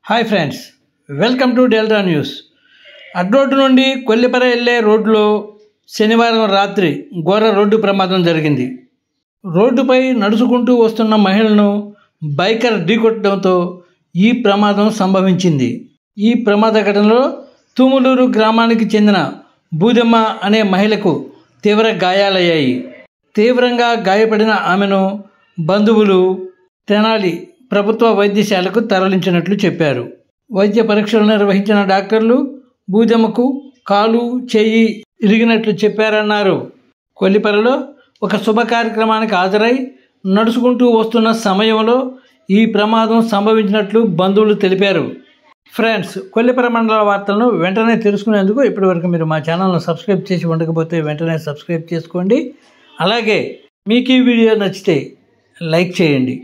Hi friends, welcome to Delta news. అడ్రోడ్డు నుండి కొల్లిపర వెళ్లే రోడ్లో శనివారం రాత్రి ఘోర రోడ్డు ప్రమాదం జరిగింది. రోడ్డుపై నడుచుకుంటూ వస్తున్న మహిళను బైకర్ ఢీకొట్టడంతో ఈ ప్రమాదం సంభవించింది. ఈ ప్రమాద ఘటనలో తుములూరు గ్రామానికి చెందిన బూదెమ్మ అనే మహిళకు తీవ్ర గాయాలయ్యాయి. తీవ్రంగా గాయపడిన ఆమెను బంధువులు తెనాలి ప్రభుత్వ వైద్యశాలకు తరలించినట్లు చెప్పారు. వైద్య పరీక్షలు నిర్వహించిన డాక్టర్లు బూదెమ్మకు కాలు చేయి ఇరిగినట్లు చెప్పారన్నారు. కొల్లిపరలో ఒక శుభ కార్యక్రమానికి హాజరై నడుచుకుంటూ వస్తున్న సమయంలో ఈ ప్రమాదం సంభవించినట్లు బంధువులు తెలిపారు. ఫ్రెండ్స్, కొల్లిపర మండల వార్తలను వెంటనే తెలుసుకునేందుకు ఇప్పటివరకు మీరు మా ఛానల్ను సబ్స్క్రైబ్ చేసి ఉండకపోతే వెంటనే సబ్స్క్రైబ్ చేసుకోండి. అలాగే మీకు ఈ వీడియో నచ్చితే లైక్ చేయండి.